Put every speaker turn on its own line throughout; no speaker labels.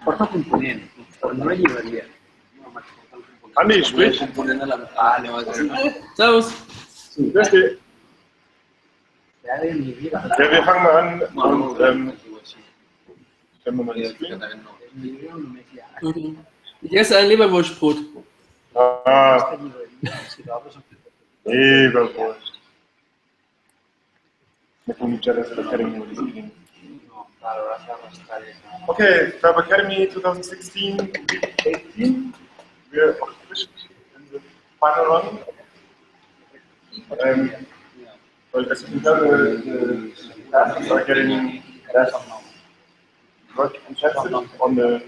Porta component, no una llibreria.
Andi, sprich.
Servus.
Grüß dich. Ja, wir fangen mal an und stellen wir mal den Screen.
Ich esse ein Leberwurstbrot.
Ah, Leberwurst. Okay, FabAcademy2016, week 18. We're officially in the final run. Well, as you can tell, the classes are getting less work intensive on the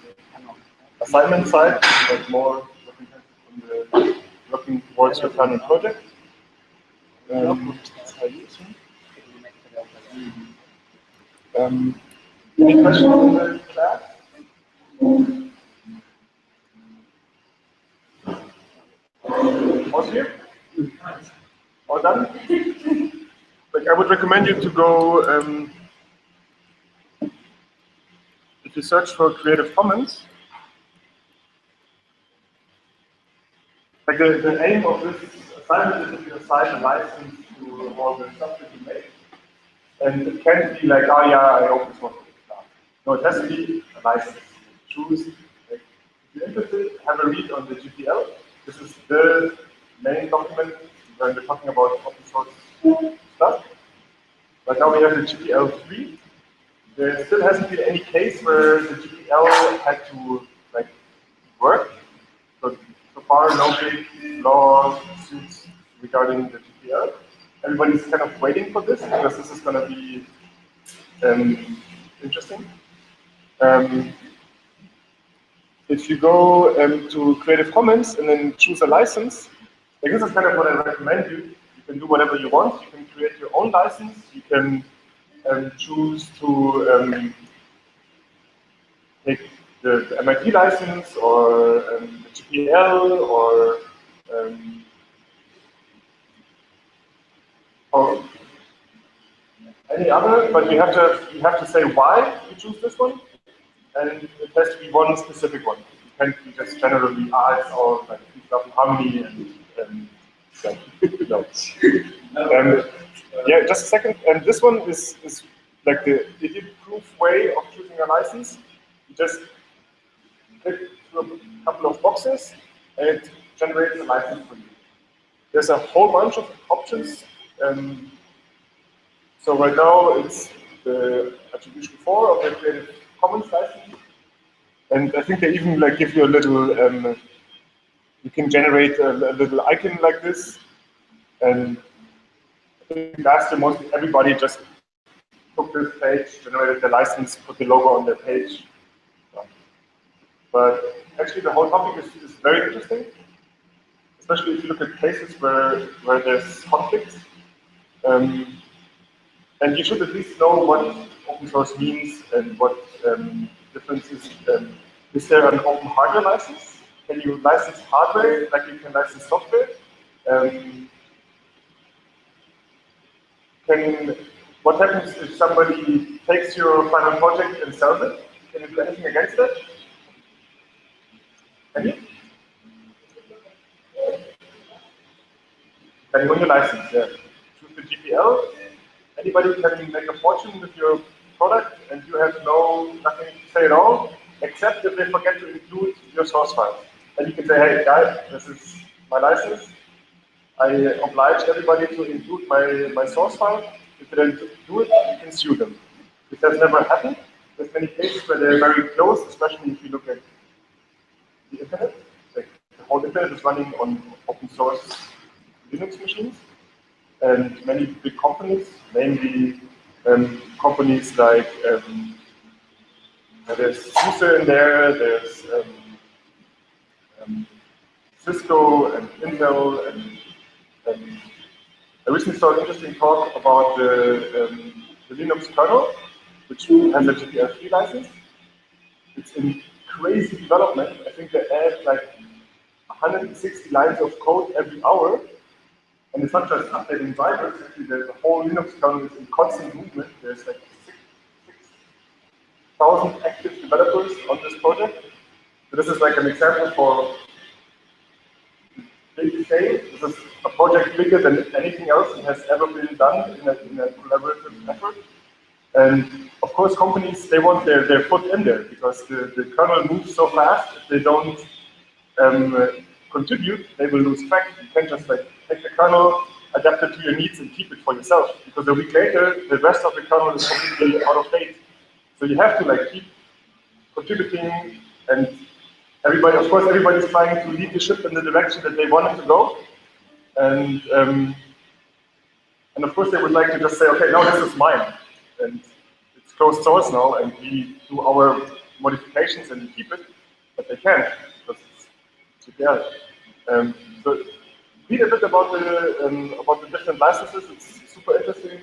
assignment side, but more work intensive on the working towards your final project. Any questions in the class? All here? All done? Like, I would recommend you to go, if you search for Creative Commons, like the aim of this assignment is that you assign a license to all the stuff that you make. And it can't be like, oh yeah, I open source it. No, it has to be a license. Choose, like, if you're interested, have a read on the GPL. This is the main document when we're talking about open source stuff. Right now we have the GPL 3. There still hasn't been any case where the GPL had to like work. So far, no big lawsuits regarding the GPL. Everybody's kind of waiting for this because this is going to be interesting. If you go to Creative Commons and then choose a license, like this is kind of what I recommend you. You can do whatever you want. You can create your own license. You can choose to take the MIT license or the GPL or any other, but you have to say why you choose this one, and it has to be one specific one. You can't be just generally it's all like stuff in harmony and so, no. Yeah, just a second. And this one is like the idiot-proof way of choosing a license. You just click through a couple of boxes and it generates a license for you. There's a whole bunch of options. So right now it's the attribution 4 of the Creative Commons license, and I think they even like give you a little. You can generate a little icon like this, and I think last year mostly everybody just took this page, generated the license, put the logo on their page. But actually, the whole topic is very interesting, especially if you look at cases where there's conflicts. And you should at least know what open source means and what differences. Is there an open hardware license? Can you license hardware like you can license software? What happens if somebody takes your final project and sells it? Can you do anything against that? Can you? Can you win your license? Yeah. Choose the GPL. Anybody can make a fortune with your product, and you have nothing to say at all, except if they forget to include your source file. And you can say, hey guys, this is my license. I oblige everybody to include my source file. If they don't do it, you can sue them. This has never happened. There's many cases where they're very close, especially if you look at the internet. Like, the whole internet is running on open source Linux machines. And many big companies, mainly companies like, there's SUSE in there, there's Cisco and Intel, and I recently saw an interesting talk about the Linux kernel, which has a GPL3 license. It's in crazy development. I think they add like 160 lines of code every hour. And it's not just updating drivers, actually the whole Linux kernel is in constant movement. There's like 6,000 active developers on this project. So this is like an example for big scale. This is a project bigger than anything else that has ever been done in a collaborative effort. And of course, companies, they want their foot in there because the kernel moves so fast. If they don't contribute, they will lose track. You can't just like take the kernel, adapt it to your needs, and keep it for yourself. Because a week later, the rest of the kernel is completely out of date. So you have to like keep contributing, and everybody, of course, everybody's trying to lead the ship in the direction that they want it to go. And of course, they would like to just say, okay, now this is mine. And it's closed source now, and we do our modifications and we keep it, but they can't because it's there. So read a bit about the different licenses. It's super interesting,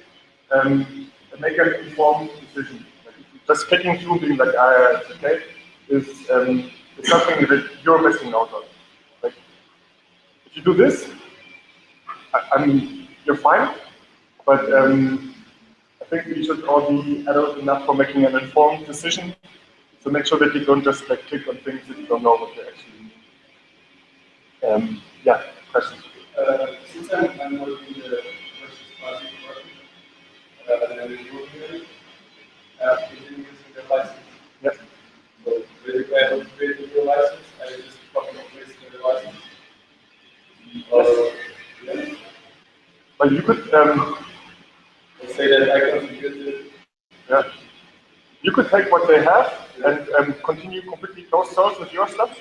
and make an informed decision. Like just clicking through, being like, it's okay, is something that you're missing out on. Like if you do this, I mean, you're fine, but I think we should all be adult enough for making an informed decision. So make sure that you don't just like click on things that you don't know what they actually mean. Yeah, questions?
Since I'm working the versus project work, and I'm working it, using the license.
Yes.
So basically, I don't create a new license, I just copy and paste the license.
Yes. But you could
say that I contributed.
Yeah. You could take what they have and continue completely closed source with your stuff,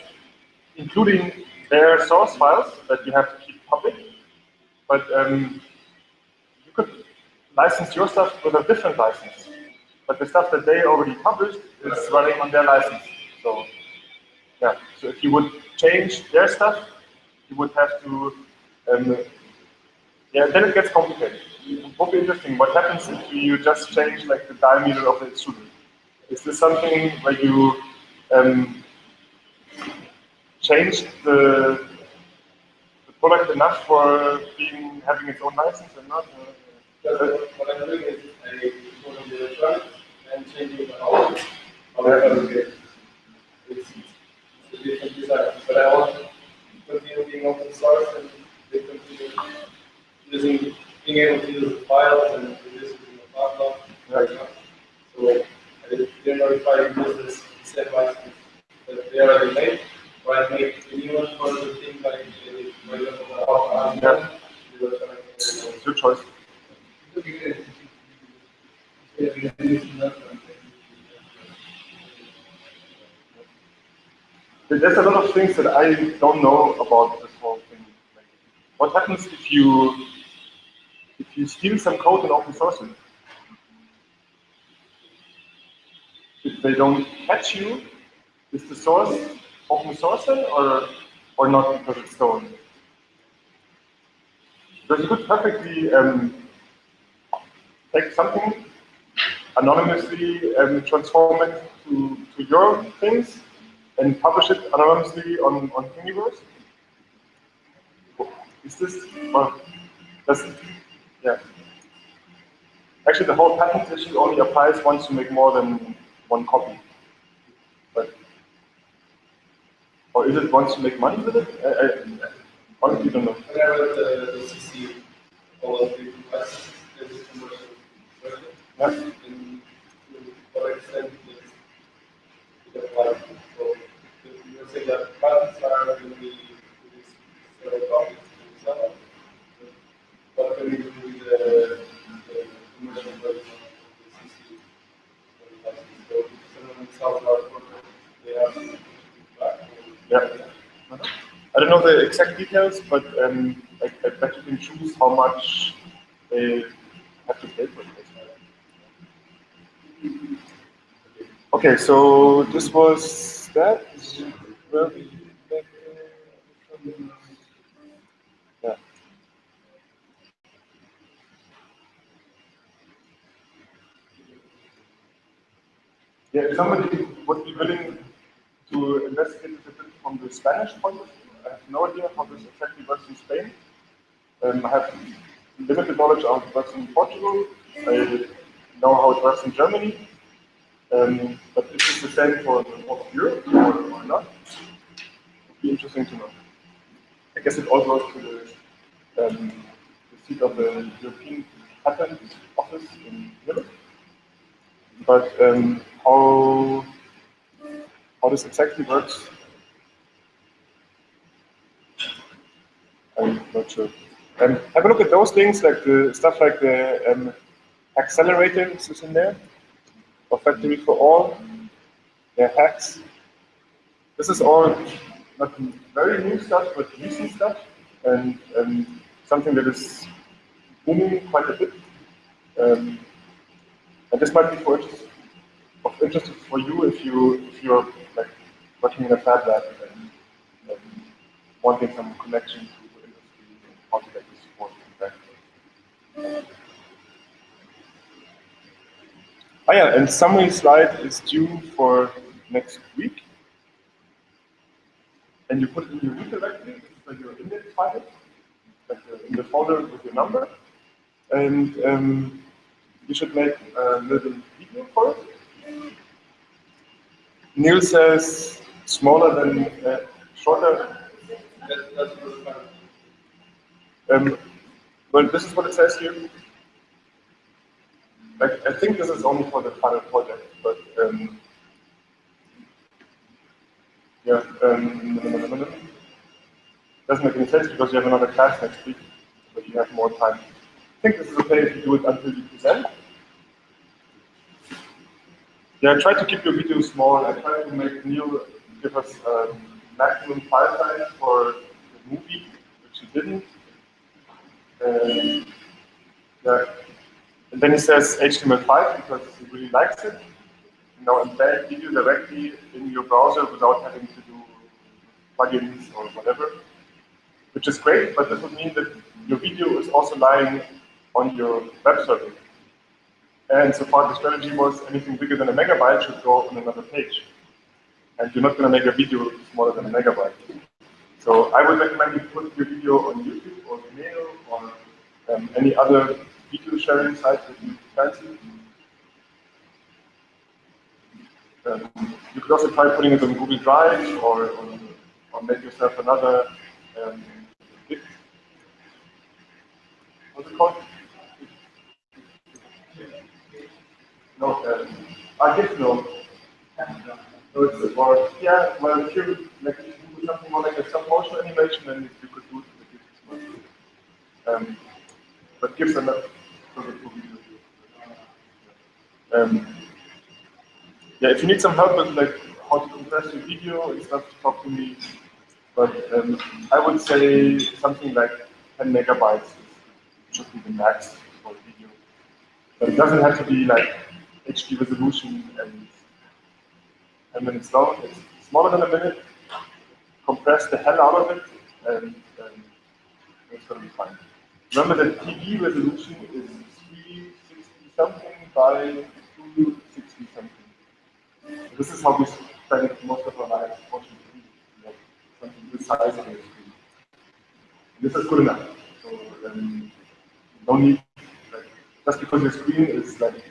including their source files that you have to keep public. But you could license your stuff with a different license. But the stuff that they already published is running on their license. So yeah. So if you would change their stuff, you would have to. Yeah, then it gets complicated. It would be interesting. What happens if you just change like the diameter of the extruder? Is this something where you change the product enough for having its own license or not?
What I'm doing is I go to the electronics and changing the output. However, it's a different design. But I want to continue being open source and they continue being able to use the files and reduce it in the backlog.
Right.
So I don't know if I use this set license that they already made, or I make a new one for the thing like for example,
It's your choice. There's a lot of things that I don't know about this whole thing. Like, what happens if you steal some code and open source it? If they don't catch you, is the source open source then, or not because it's stolen? Because you could perfectly take something anonymously and transform it to your things and publish it anonymously on Thingiverse. Is this, well, yeah. Actually, the whole patent issue only applies once you make more than one copy. But, or is it once you make money with it? I honestly don't know.
Whenever the CC all of the licenses, there's a commercial version.
Yeah.
And to what extent it applies. So you're saying that patents are going to be released several copies to sell. What can we do with the commercial version of the CC license? So if someone sells our product, they have to back.
Yeah. I don't know the exact details, but I bet you can choose how much they have to pay for it. Okay, so this was that. Yeah. Yeah, if somebody would be willing to investigate it a bit from the Spanish point of view. I have no idea how this exactly works in Spain. I have limited knowledge of how it works in Portugal. I know how it works in Germany. But is this the same for the whole of Europe or not? Would be interesting to know. I guess it all goes to the seat of the European Patent Office in Europe. But how this exactly works, I'm not sure. Have a look at those things, like the stuff like the accelerator is in there, or factory for all. They're hacks. This is all not very new stuff, but recent stuff, and something that is booming quite a bit. And this might be of interest for you if you're like working in a fab lab and wanting some connection to the industry and how to get the support from that. Oh yeah, and summary slide is due for next week. And you put it in your root directory, like your index file, like in the folder with your number. And you should make a little video for it. Neil says smaller than shorter. Well, this is what it says here. Like, I think this is only for the final project, but yeah, doesn't make any sense because you have another class next week, but you have more time. I think this is okay if you do it until you present. Yeah, try to keep your video small. I tried to make Neil give us maximum file size for the movie, which he didn't. Yeah. And then he says HTML5 because he really likes it. You know, embed video directly in your browser without having to do plugins or whatever, which is great, but this would mean that your video is also lying on your web server. And so far the strategy was anything bigger than a megabyte should go on another page. And you're not going to make a video smaller than a megabyte. So I would recommend you put your video on YouTube or Vimeo or any other video sharing site that you fancy. You could also try putting it on Google Drive or make yourself another what's it called? No, GIF, no. No, it's or yeah. Well, if you like do something more like a stop motion animation, then you could do it with GIF. But GIFs are not for the video. Yeah, if you need some help with like how to compress your video and stuff, talk to me. But I would say something like 10 megabytes should be the max for video. But it doesn't have to be like HD resolution and 10 minutes long. It's smaller than a minute. Compress the hell out of it, and it's going to be fine. Remember that TV resolution is 360 something by 260 something. This is how we spend most of our lives watching TV, like something this size of the screen. This is good enough. So no need, like, just because your screen is like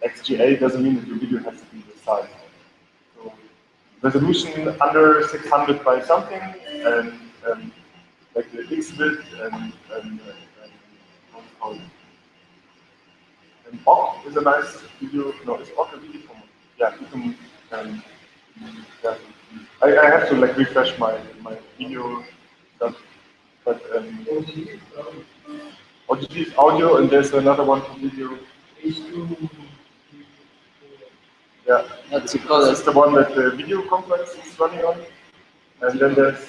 XGA doesn't mean that your video has to be this size. So resolution under 600 by something, and like the X width and what's it called? And OGG is a nice video. No, it's OGG a video format. Yeah, you can. Yeah, I have to like refresh my video stuff, but OGG is audio, and there's another one for video. Yeah,
That's
this is the one that the video complex is running on, and then there's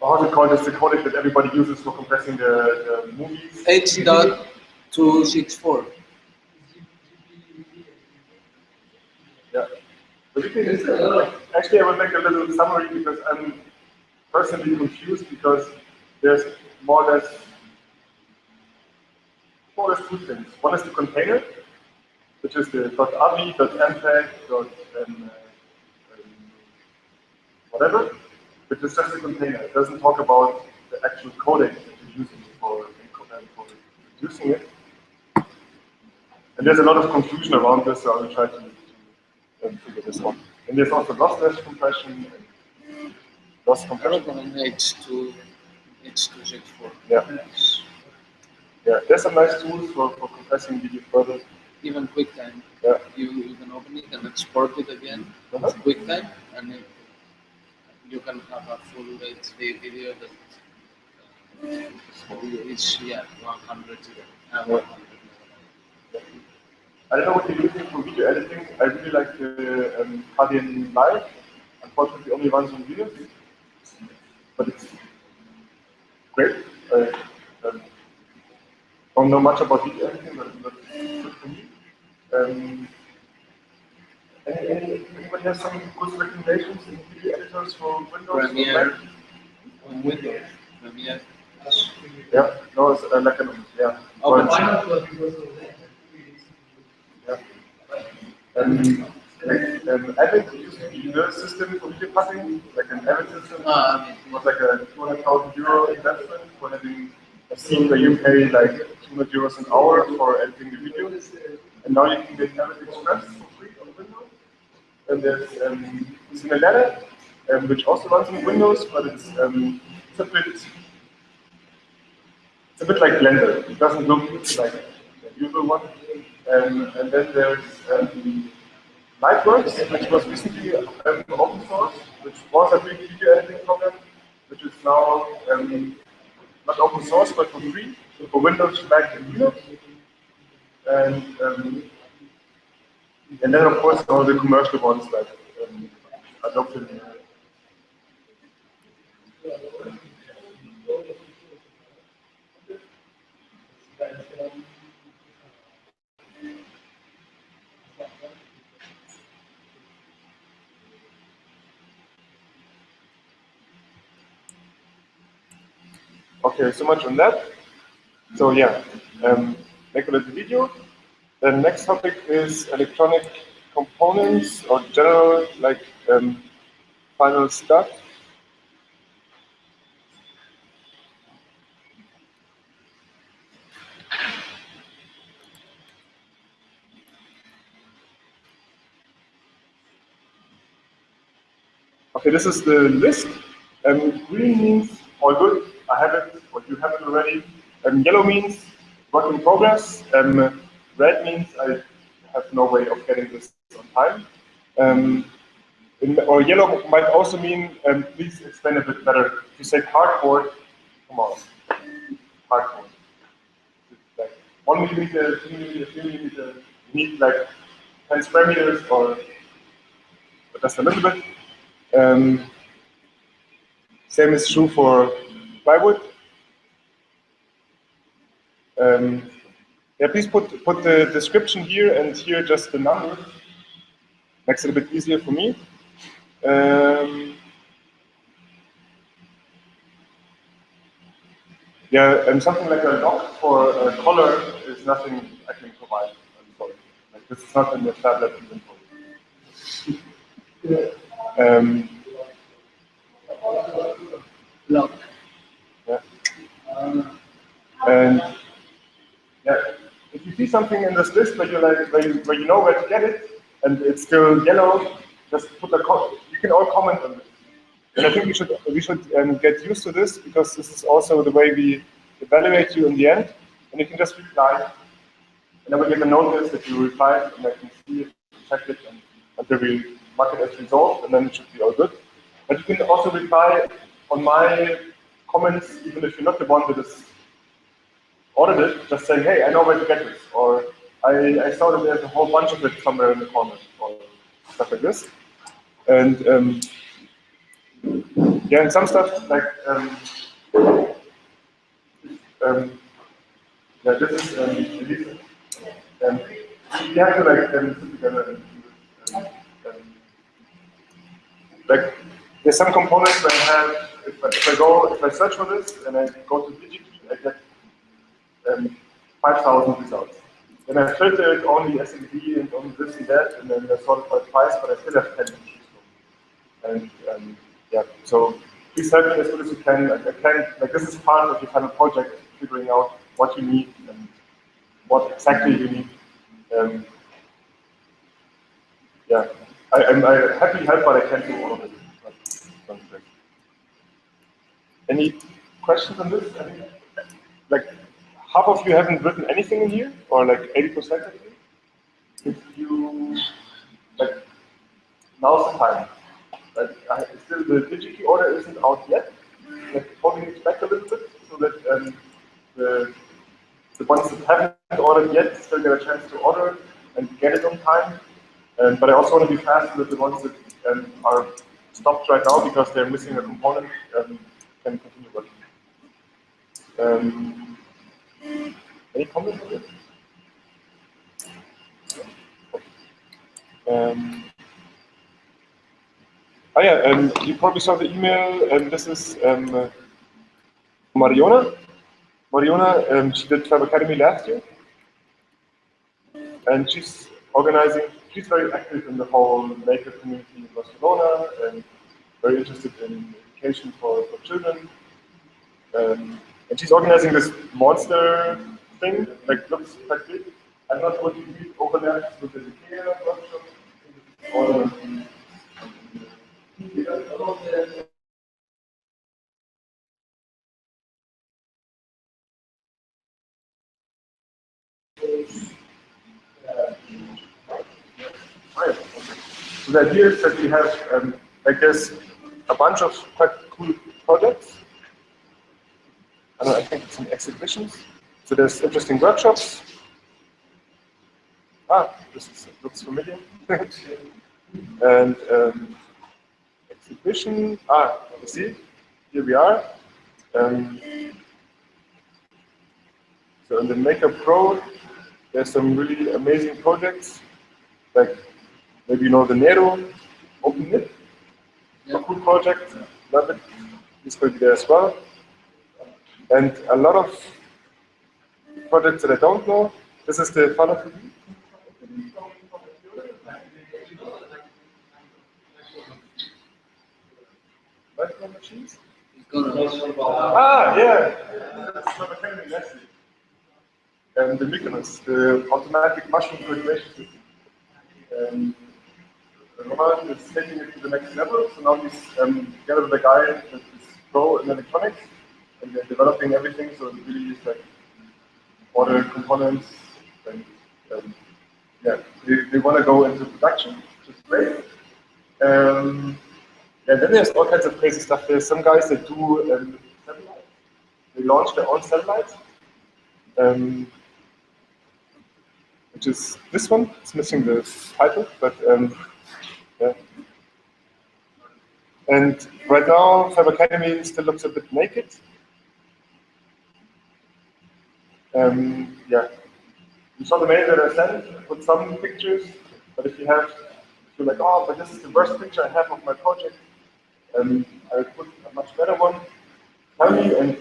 how's it called? It's the codec that everybody uses for compressing the movies.
H.264.
Yeah. But you can, actually, I will make a little summary because I'm personally confused because there's more or less two things. One is the container, which is the .avi, .mpeg, whatever. But it's just a container. It doesn't talk about the actual codec that you're using for producing it. And there's a lot of confusion around this, so I will try to figure this out. And there's also lossless compression and loss compression.
H264.
Yeah. Yeah, there's some nice tools for compressing video further.
Even QuickTime.
Yeah.
You can open it and export it again.
Uh-huh.
QuickTime, and you can have a full HD video that is 100.
I don't know what you're using for video editing. I really like the Guardian Live. Unfortunately, only runs on Linux, but it's great. Don't know much about video editing, but it's good for me. Anybody has some good recommendations in video editors for Windows?
Premiere on Windows. Premiere.
Yeah, no, it's like yeah.
Open.
Yeah. Avid used to be the system for video cutting, like an Avid system. It was like a 200,000 euro investment for having a scene where you pay like 200 euros an hour for editing the video. And now you can get Avid Express for free on Windows. And there's Cinelera, which also runs on Windows, but it's a bit like Blender. It doesn't look like the usual one. And then there's Lightworks, which was recently open source, which was a big video editing program, which is now not open source but for free, so for Windows, Mac, and Linux. And then of course all the commercial ones like Adobe. Okay, so much on that. So yeah, make a little video. The next topic is electronic components or general like final stuff. Okay, this is the list. Green means all good. I have it, or you have it already. Yellow means work in progress. Red means I have no way of getting this on time. Or yellow might also mean, please explain a bit better. If you say cardboard, come on, cardboard. Like 1 millimeter, 2 millimeter, 3 millimeter, you need like 10 square meters or just a little bit. Same is true for plywood. Yeah, please put the description here and here just the numbers. Makes it a bit easier for me. Yeah, and something like a lock for a color is nothing I can provide. I'm sorry. Like, this is not in the tablet inventory.
Lock.
Yeah. And yeah, if you see something in this list where you like, where you know where to get it, and it's still yellow, just put a comment. You can all comment on this. And I think we should get used to this, because this is also the way we evaluate you in the end. And you can just reply, and I will get a notice that you replied, and I can see it, check it, and until we mark it as resolved, and then it should be all good. But you can also reply on my comments, even if you're not the one that is audited, just saying, hey, I know where to get this, or I saw that there's a whole bunch of it somewhere in the corner, or stuff like this. And yeah, and some stuff like yeah, this is you have to like sit together and like there's some components where I have if I search for this and I go to DigiKey, I get 5,000 results. Then I filter it only SMD and only this and that, and then I sort it by price, but I still have 10 to choose from. And yeah, so please help me as good as you can. I can't, like, this is part of your final project, figuring out what you need and what exactly you need. Yeah, I'm happy to help, but I can't do all of it. Any questions on this? I think, like, half of you haven't written anything in here, or like 80% of you. If you, like, now's the time. Like, still the DigiKey order isn't out yet. Like, holding it back a little bit so that the ones that haven't ordered yet still get a chance to order and get it on time. But I also want to be fast with the ones that are stopped right now because they're missing a component can continue working. Any comments on this? Oh yeah, you probably saw the email, and this is Mariona. Mariona, she did FabAcademy last year, and she's organizing, she's very active in the whole maker community in Barcelona, and very interested in education for children. And she's organizing this monster thing, like looks quite big. I'm not sure what you read overlaps with the IKEA workshop. Or right. So the idea is that we have, like, there's a bunch of quite cool projects. I think it's in exhibitions. So there's interesting workshops. Looks familiar. And exhibition. You see, here we are. So in the Maker Pro, there's some really amazing projects, like maybe you know the Nero OpenNIP, a cool project, love it. This will be there as well. And a lot of projects that I don't know. This is the funnel. Virtual machines? Yeah. That's FabAcademy last year. And the Mykonos, the automatic mushroom cultivation system. Roman is taking it to the next level, so now he's together with a guy that is pro in electronics, and they're developing everything, so it really is like order components, and yeah, they want to go into production, which is great. Yeah, then there's all kinds of crazy stuff. There's some guys that do satellites. They launch their own satellites. Which is this one. It's missing the title, but yeah. And right now, FabAcademy still looks a bit naked. Yeah, you saw the mail that I sent. I put some pictures, but if you're like, oh, but this is the worst picture I have of my project, I put a much better one. Tell me, and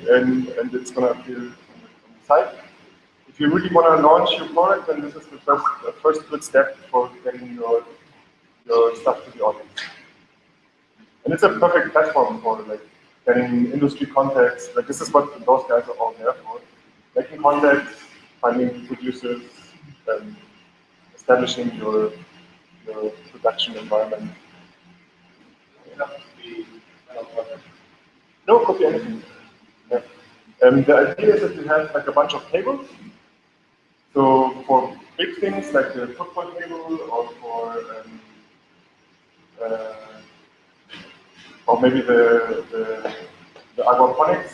it's going to appear on the site. If you really want to launch your product, then this is the first good step for getting your stuff to the audience. And it's a perfect platform for like getting industry contacts. Like this is what those guys are all there for: making contacts, finding producers, establishing your production environment. No, copy anything. Yeah. The idea is that you have like a bunch of tables. So for big things like the football table, or maybe the aquaponics,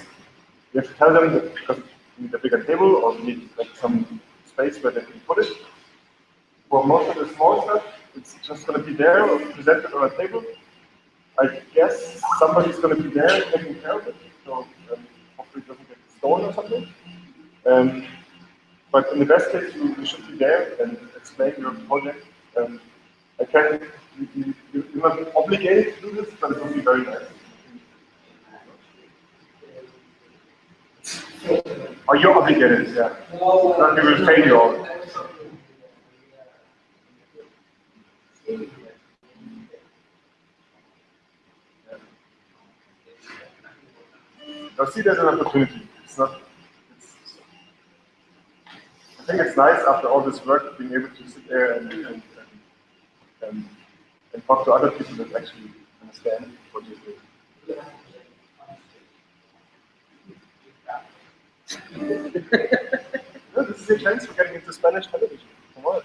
you have to tell them that because we need a bigger table or we need like some space where they can put it. For most of the small stuff, it's just going to be there or presented on a table. I guess somebody's going to be there taking care of it, so hopefully it doesn't get stolen or something. But in the best case, you should be there and explain your project. I can't, you're not obligated to do this, but it would be very nice. Are you obligated? Yeah. Then you will fail you all. Now see there's an opportunity. It's not. I think it's nice after all this work being able to sit there and talk to other people that actually understand what you're doing. No, this is your chance for getting into Spanish television. Come on.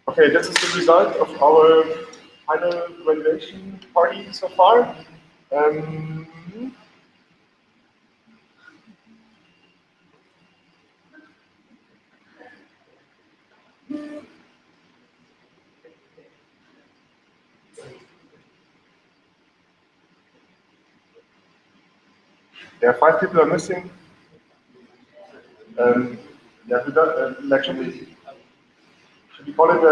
Okay, this is the result of our final graduation party so far. There are 5 people are missing. Yeah, we don't, actually, should we call it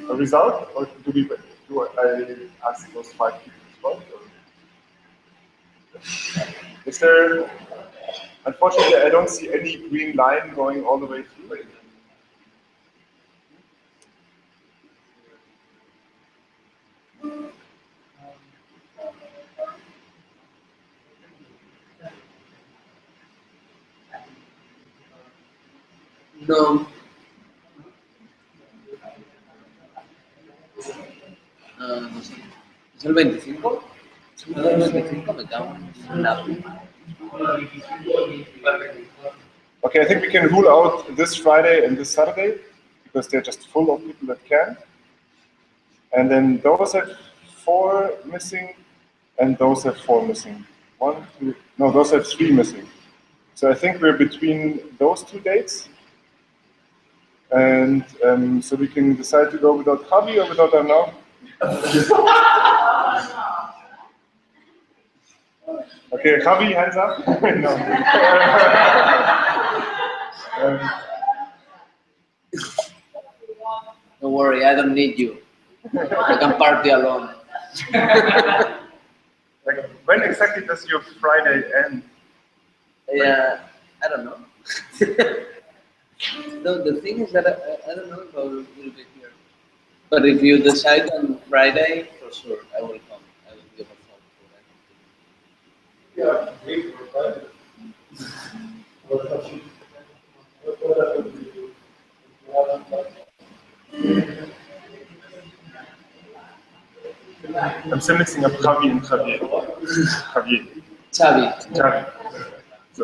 a result, or do I ask those 5 people as well? Is there? Unfortunately, I don't see any green line going all the way through.
No. ¿Es el 25? ¿Es el 25? Me cago en la puta.
Okay, I think we can rule out this Friday and this Saturday because they're just full of people that can. And then those have 4 missing, and those have 4 missing. 1, 2, no, those have 3 missing. So I think we're between those 2 dates. And so we can decide to go without Javi or without Arnaud. Okay, Javi, hands up. No.
Don't worry, I don't need you. I can party alone.
Like, when exactly does your Friday end?
Yeah, I don't know. No, the thing is that I don't know if I will be here. But if you decide on Friday, for sure, I will come. I will give a phone for that.
Yeah, wait for Friday.
I'm still mixing up Javi and Javier. Javier.
Xavi.
Javi. So.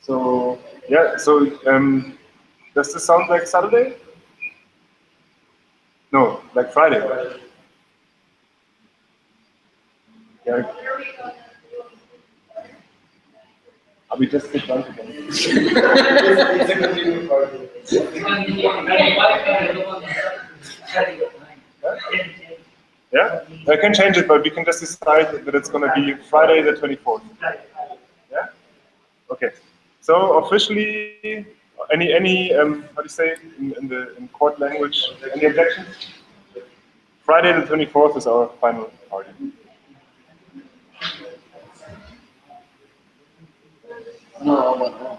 So yeah, so does this sound like Saturday? No, like Friday. Yeah. Are we just sit down together? Yeah, I can change it, but we can just decide that it's going to be Friday the 24th. Yeah. Okay. So officially, any how do you say in court language? Any objections? Friday the 24th is our final party.
No, bueno.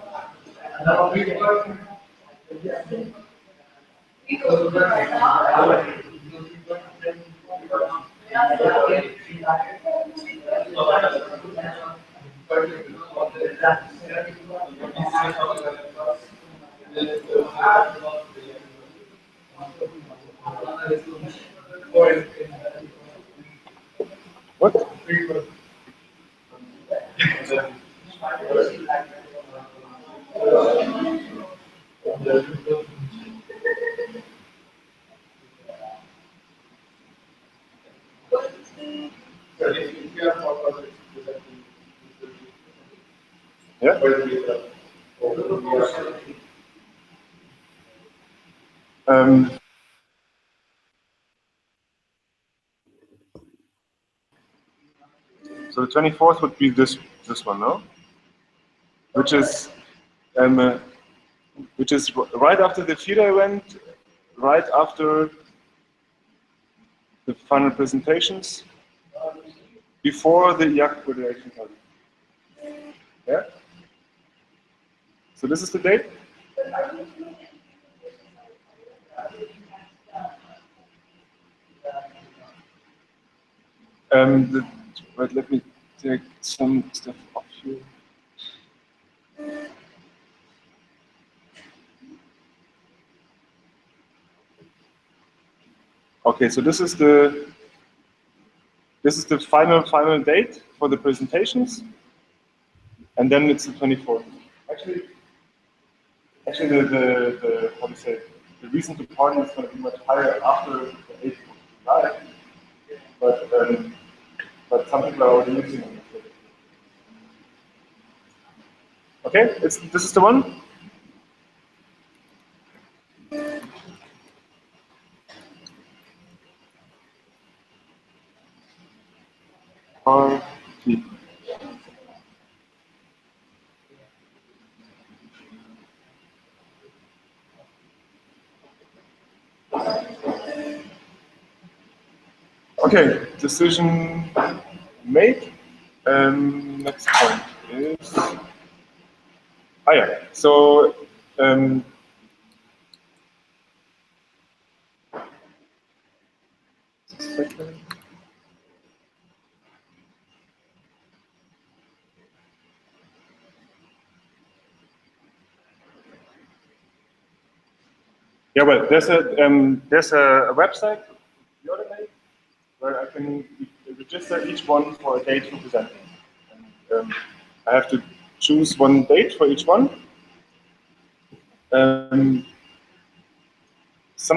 What? Yeah. So the 24th would be this one, no? Which is which is right after the FIDA event, right after the final presentations, before the IAC coordination party. Yeah? So this is the date? Wait, let me take some stuff off here. Okay, so this is the final date for the presentations, and then it's the 24th. Actually, the how do you say, the reason to party is going to be much higher after the 8th of July, but some people are already using it. Okay, this is the one. Party. Okay, decision made. Next point is, yeah. So second. Yeah, well, there's a website, the other day, where I can register each one for a date for presenting. And, I have to choose one date for each one. Some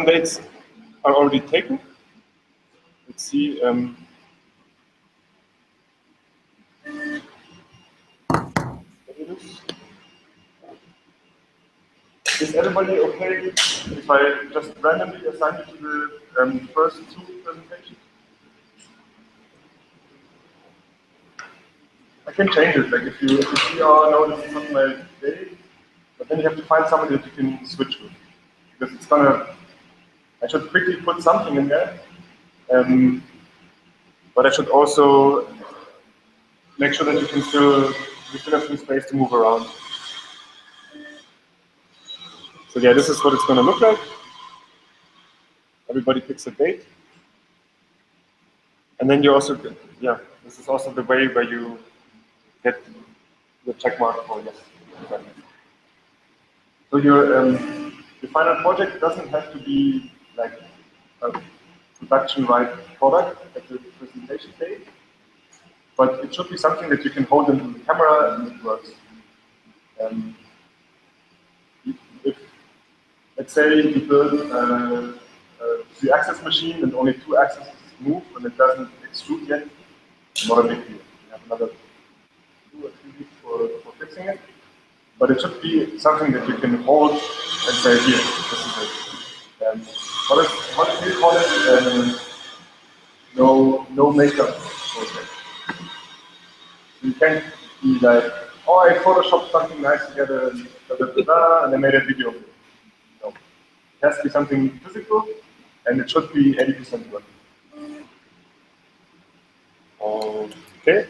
dates are already taken. Let's see. Is everybody okay if I just randomly assign you to the first two presentations? I can change it. Like if you see, oh no, this is not my day, but then you have to find somebody that you can switch with, because it's gonna. I should quickly put something in there, but I should also make sure that you still have some space to move around. So yeah, this is what it's going to look like. Everybody picks a date. And then you also, yeah, this is also the way where you get the check mark for yes. So your final project doesn't have to be like a production-right product at the presentation day, but it should be something that you can hold into the camera and it works. If, let's say you build a 3-axis machine and only 2 axes move and it doesn't extrude yet, not a big deal. You have another 2 or 3 weeks for fixing it. But it should be something that you can hold and say, here, this is it. What do you call it? No makeup project. You can't be like, oh, I photoshopped something nice together and and I made a video of it. No. It has to be something physical and it should be 80% work. Okay.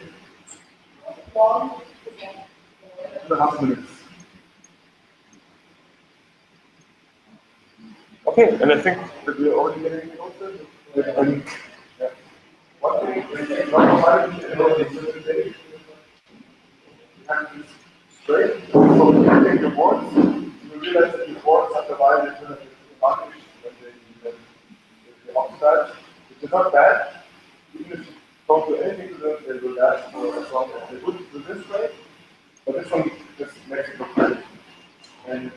2.5 minutes. Okay, and I think that we're already getting closer. Yeah. One thing is straight. So when you take your boards, you realize that your boards are divided into the advantage when they oxidize, which is not bad. Even if you don't do anything to them, they will last for as long as they would do this way. But this one just makes it look great. And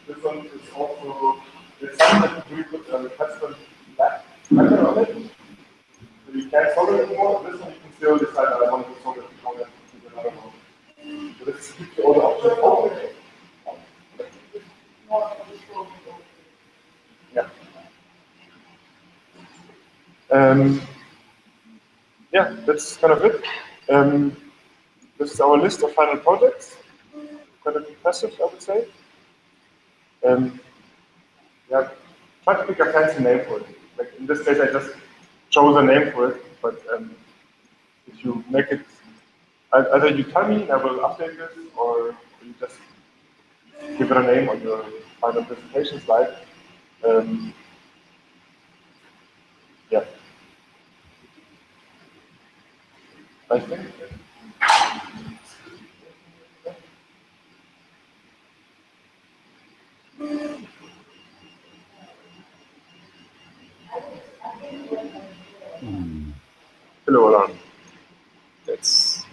this one is also, there's some that we put a custom black pattern on it. So you can't solder it more. This one you can still decide I want to solder the component to another one. So let's keep the other options open. Yeah. Yeah, that's kind of it. This is our list of final projects. Quite impressive, I would say. Yeah, try to pick a fancy name for it. Like in this case, I just chose a name for it, but if you make it, either you tell me and I will update this, or you just give it a name on your final presentation slide. Yeah, I think. Hello, alarm. That's.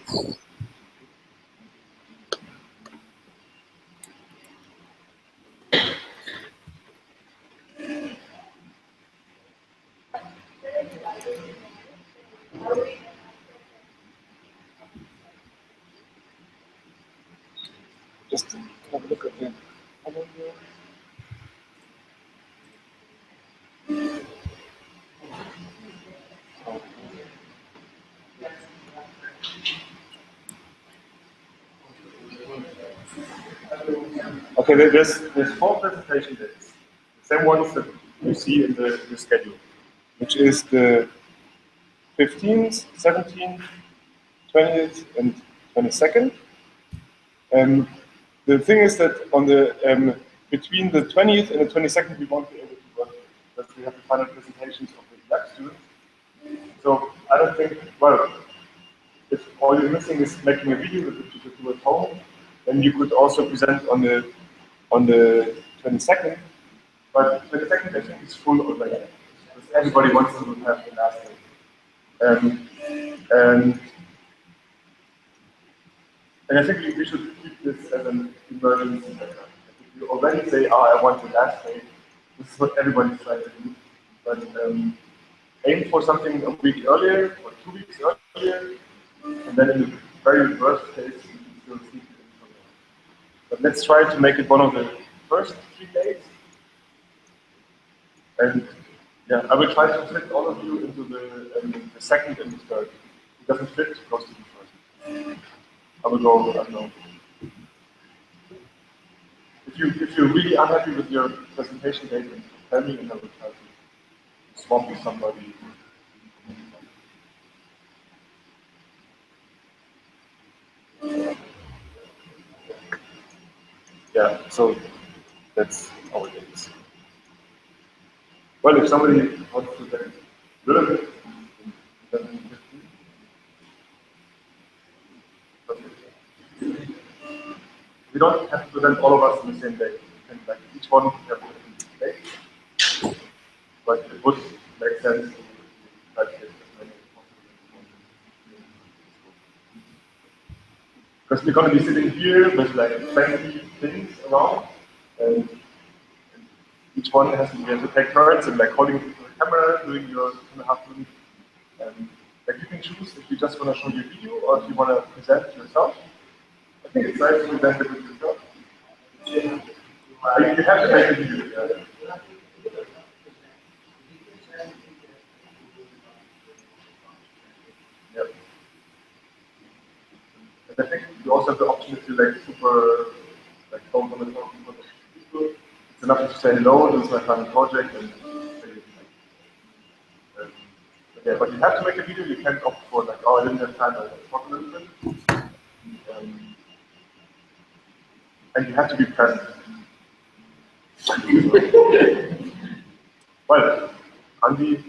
Just have a look at the. Okay, there's 4 presentation days. The same ones that you see in the schedule, which is the 15th, 17th, 20th, and 22nd. The thing is that on the between the 20th and the 22nd, we won't be able to work because we have the final presentations of the lab students. So I don't think, well, if all you're missing is making a video that you could do at home, then you could also present on the 22nd. But 22nd, I think, is full already because everybody wants to have the last day. And I think we should keep this as an emergency measure. If you already say, oh, I want the last day, this is what everybody's trying to do. But aim for something a week earlier or 2 weeks earlier, and then in the very worst case, you can still see it. But let's try to make it one of the first 3 days. And yeah, I will try to fit all of you into the second and the third. It doesn't fit, goes to the first. I will go, I don't know. If you're really unhappy with your presentation date, then tell me and I will try to swap with somebody. Yeah, so that's how it is. Well, if somebody wants to then learn it, then we don't have to present all of us on the same day. And like each one have a different day. But it would make sense to try to get as many as possible. Because we're going to be sitting here with like 20 things around, and each one has to take turns and like holding the camera, doing your 2.5 minutes. Like you can choose if you just want to show your video or if you want to present yourself. I think it's nice to present it with yourself. You have to make a video. Yeah. And I think you also have the option if you like super like don't want to talk to people. It's enough to say hello, this is my final project, and yeah, but you have to make a video. You can't opt for like, oh, I didn't have time. I'll talk a little bit. And you have to be present. Well, Andy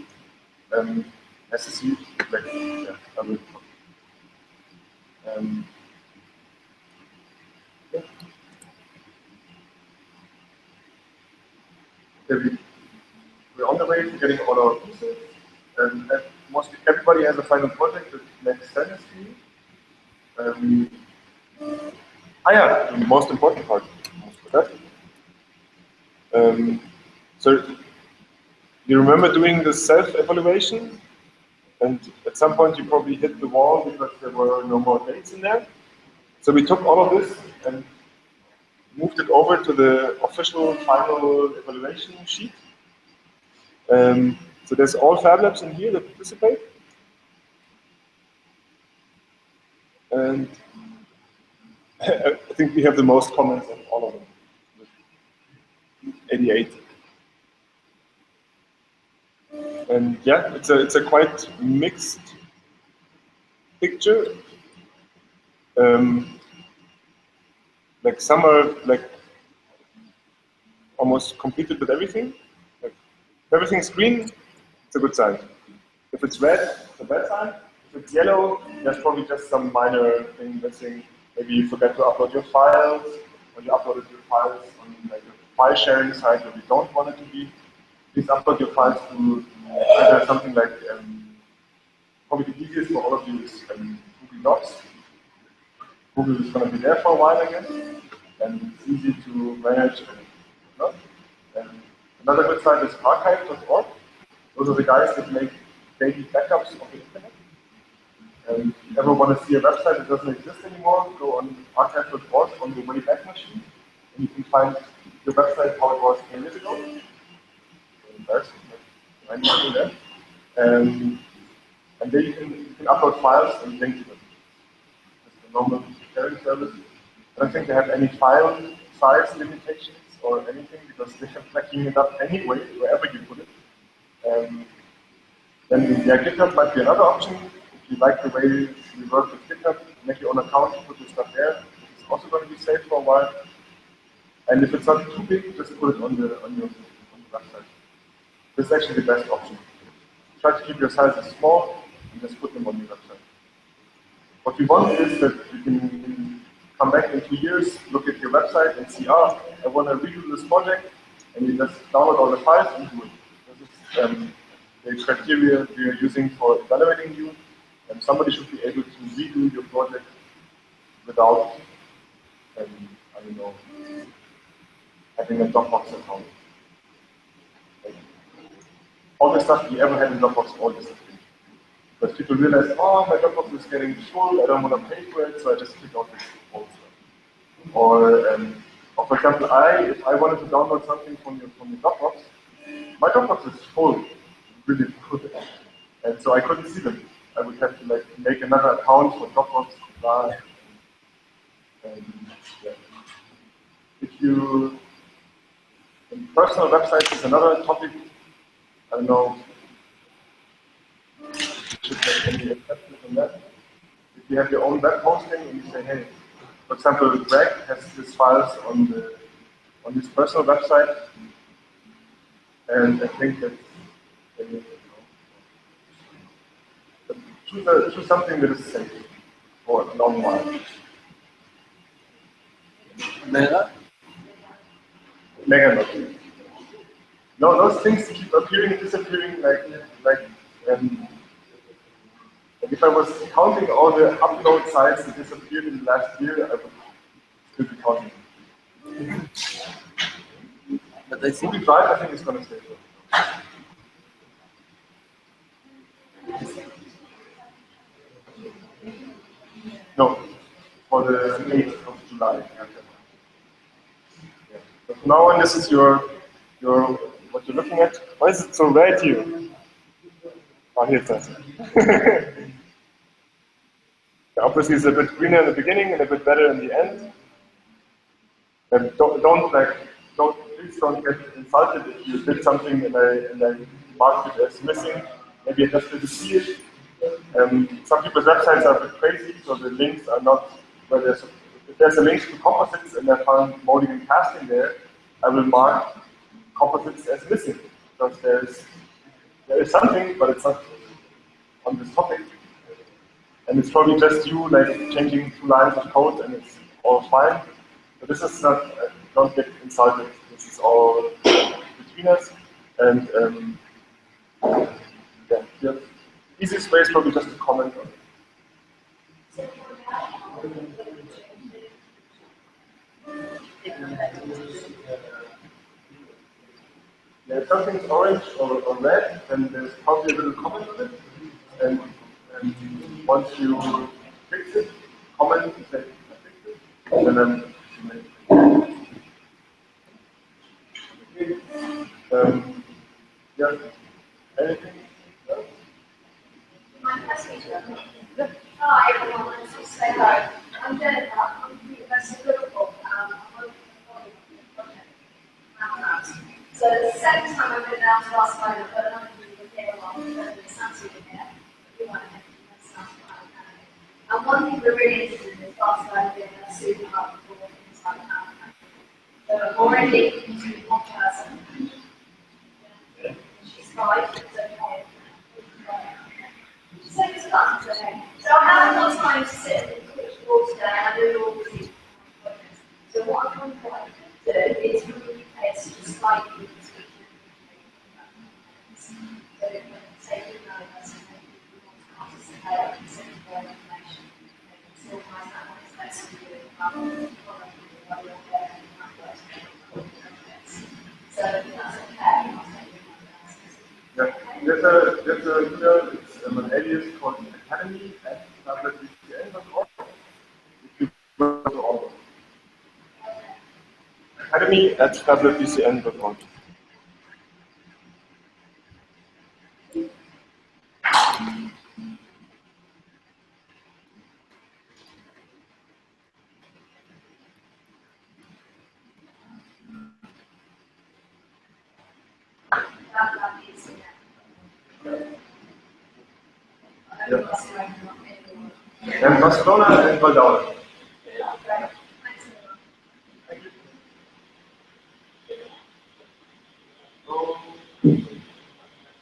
has to see, like, yeah, I will. Yeah. Okay, we're on the way to getting all our pieces. And mostly everybody has a final project that makes sense to you. Yeah, the most important part. So you remember doing the self-evaluation, and at some point you probably hit the wall because there were no more dates in there. So we took all of this and moved it over to the official final evaluation sheet. So there's all Fab Labs in here that participate. And I think we have the most comments of all of them. week18. And yeah, it's a quite mixed picture. Like some are like almost completed with everything. Like if everything's green, it's a good sign. If it's red, it's a bad sign. If it's yellow, there's probably just some minor thing missing. Maybe you forget to upload your files, or you uploaded your files on like a file sharing site where you don't want it to be. Please upload your files to either something like probably the easiest for all of you is Google Docs. Google is going to be there for a while, I guess, and it's easy to manage. And another good site is archive.org. Those are the guys that make daily backups of the internet. And if you ever want to see a website that doesn't exist anymore, go on archive.org on the Wayback Machine, and you can find your website how it was 10 years ago. Embarrassing, but I'm not there. And then you can upload files and link to them. It's a normal sharing service. I don't think they have any file size limitations or anything because they are backing it up anyway, wherever you put it. Then yeah, GitHub might be another option. If you like the way we work with GitHub, make your own account, put your stuff there. It's also going to be safe for a while. And if it's not too big, just put it on your website. This is actually the best option. Try to keep your sizes small and just put them on your website. What we want is that you can come back in 2 years, look at your website and see, I want to redo this project, and you just download all the files and do it. This is the criteria we are using for evaluating you, and somebody should be able to redo your project without, I don't know, having a Dropbox account. All the stuff we ever had in Dropbox all disappeared. But people realize, my Dropbox is getting full, I don't want to pay for it, so I just click out this old stuff. Or for example, if I wanted to download something from your Dropbox, my Dropbox is full, really full, and so I couldn't see them. I would have to make another account for Dropbox. Yeah. Personal websites is another topic. I don't know. Should make any exceptions on that. If you have your own web hosting and you say, hey, for example, Greg has his files on his personal website, and I think that choose something that is safe for a long while.
Mega?
Mega not. No, those things keep appearing and disappearing like if I was counting all the upload sites that disappeared in the last year, I would still be counting.
But I think
Google Drive, I think, is going to stay there. No, for the 8th of July. Yeah. So from now on, this is your what you're looking at. Why is it so red here? Oh, here it is. Obviously, it's a bit greener in the beginning and a bit better in the end. And please don't get insulted if you did something and I marked it as missing. Maybe I just didn't see it. Some people's websites are a bit crazy, so the links are not where there's. If there's a link to composites and I found molding and casting there, I will mark composites as missing because there is something, but it's not on this topic. And it's probably just you changing 2 lines of code and it's all fine. But this is not, don't get insulted. This is all between us. And the easiest way is probably just to comment on it. Yeah, if something's orange or red, then there's probably a little comment on it. And once you fix it, comment and say, I fixed it. And then yeah, anything else?
Hi everyone, let's just say hi. I'm Jennifer, I'm from the University of Liverpool. I'm working on a project. So the second time I went down to last Friday, I've got another group of here along, it's absolutely here. We want to have FabAcademy. And one thing we're really interested in is last Friday being a super hub for things like FabAcademy. So I'm already into one person. She's 5, so okay. So it's fun today. So I haven't got time to sit and switch boards today. I do it all the time. So what I'm going to do is really place just slightly switch. So if you say you know us and maybe you want to participate and send more information, maybe it's organise that one place to do it. So if that's okay, I'll take you.
Yeah. There's a it's an alias called Academy@FabAcademy2016. If you go to all Academy@FabAcademy2016. And Barcelona and Valladolid.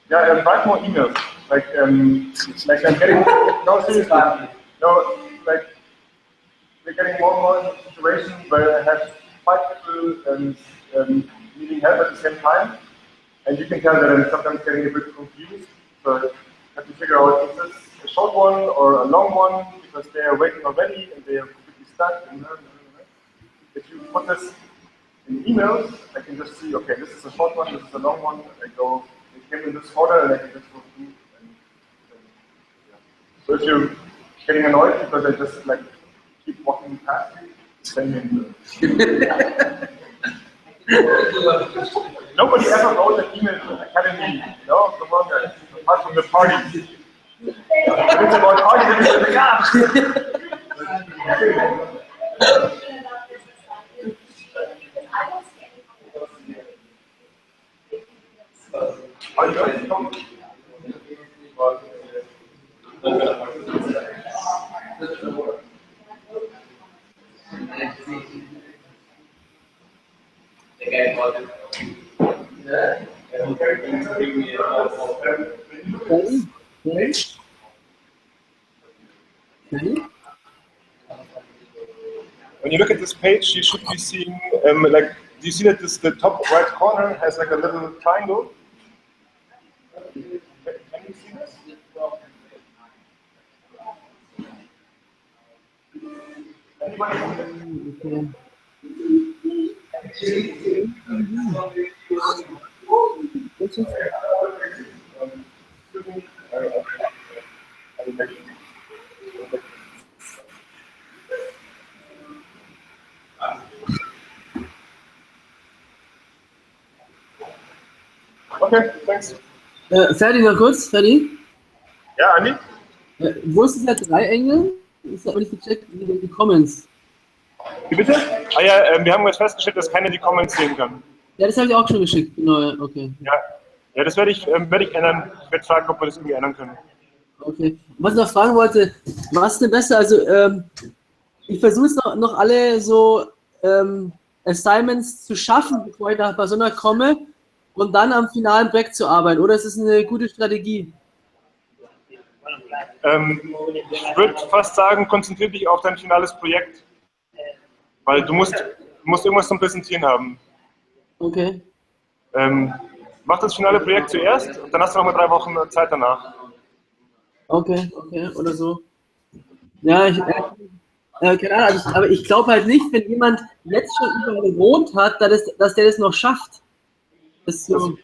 Yeah, write more emails. Like I'm getting no seriously. No, like we're getting more and more into situations where I have 5 people needing help at the same time, and you can tell that I'm sometimes getting a bit confused. So I have to figure out, is this a short one or a long one, because they are waiting already and they are completely stuck. And if you put this in emails, I can just see, okay, this is a short one, this is a long one. I go, it came in this order, and I can just go through. Yeah. So if you're getting annoyed because I just like keep walking past you, send me an email. Nobody ever wrote an email to Academy, you know, come on guys, apart from the parties. If it's about parties, then it's like, Are you guys talking?
The guy called it.
When you look at this page, you should be seeing, like, do you see that the top right corner has like a little triangle? Can you see this? Anybody see this? Okay, thanks.
Ferdi, noch kurz, Ferdi.
Ja, Andi?
Wo ist dieser Dreiengel? Ich habe nicht gecheckt, die Comments.
Wie bitte? Ah ja, wir haben jetzt festgestellt, dass keiner die Comments sehen kann.
Ja, das habe ich auch schon geschickt, genau, okay.
Ja, das werde ich ändern. Ich werde fragen, ob wir das irgendwie ändern können.
Okay. Was ich noch fragen wollte, was ist denn besser? Also, ich versuche jetzt noch alle so Assignments zu schaffen, bevor ich nach Barcelona komme und dann am finalen Projekt zu arbeiten. Oder ist es eine gute Strategie?
Ich würde fast sagen, konzentriere dich auf dein finales Projekt. Weil du musst irgendwas zum Präsentieren haben.
Okay.
Mach das finale Projekt zuerst und dann hast du noch mal 3 Wochen Zeit danach.
Okay, oder so. Ja, keine Ahnung, aber ich glaube halt nicht, wenn jemand jetzt schon überall gewohnt hat, dass der das noch schafft. Das ist so.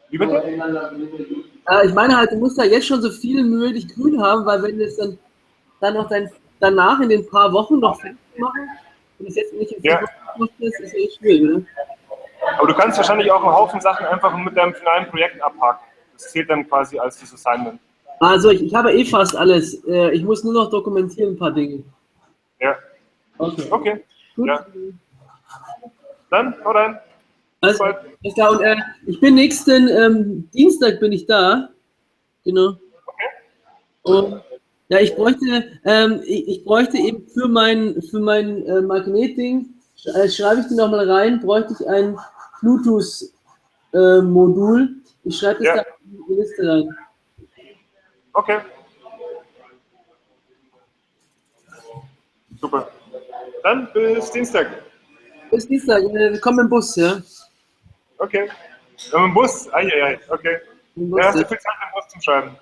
Wie bitte?
Ich meine halt, du musst da jetzt schon so viel Mühe dich grün haben, weil wenn du es dann noch danach in den paar Wochen noch fertig machen und es jetzt nicht in 4 Wochen machst, ist es echt schwierig, oder?
Aber du kannst wahrscheinlich auch einen Haufen Sachen einfach mit deinem finalen Projekt abhaken. Das zählt dann quasi als das Assignment.
Also ich habe eh fast alles. Ich muss nur noch dokumentieren ein paar Dinge.
Ja.
Okay.
Okay.
Gut.
Ja. Dann, hau rein.
Also, ist klar. Und ich bin nächsten Dienstag bin ich da. Genau. Und ja, ich bräuchte eben für mein Marketing, schreibe ich dir nochmal rein, bräuchte ich ein Bluetooth-Modul. Ich schreibe das da in die Liste rein.
Okay. Super. Dann bis Dienstag.
Bis Dienstag, wir kommen im Bus, ja?
Okay. Im Bus? Okay.
Im Bus,
Ja, hast du
ja.
viel Zeit im Bus zum Schreiben?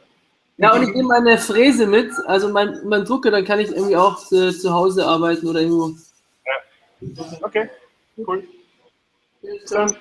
Ja, und ich nehme meine Fräse mit, also mein Drucker, dann kann ich irgendwie auch zu Hause arbeiten oder irgendwo.
Ja. Okay, cool. Bis dann.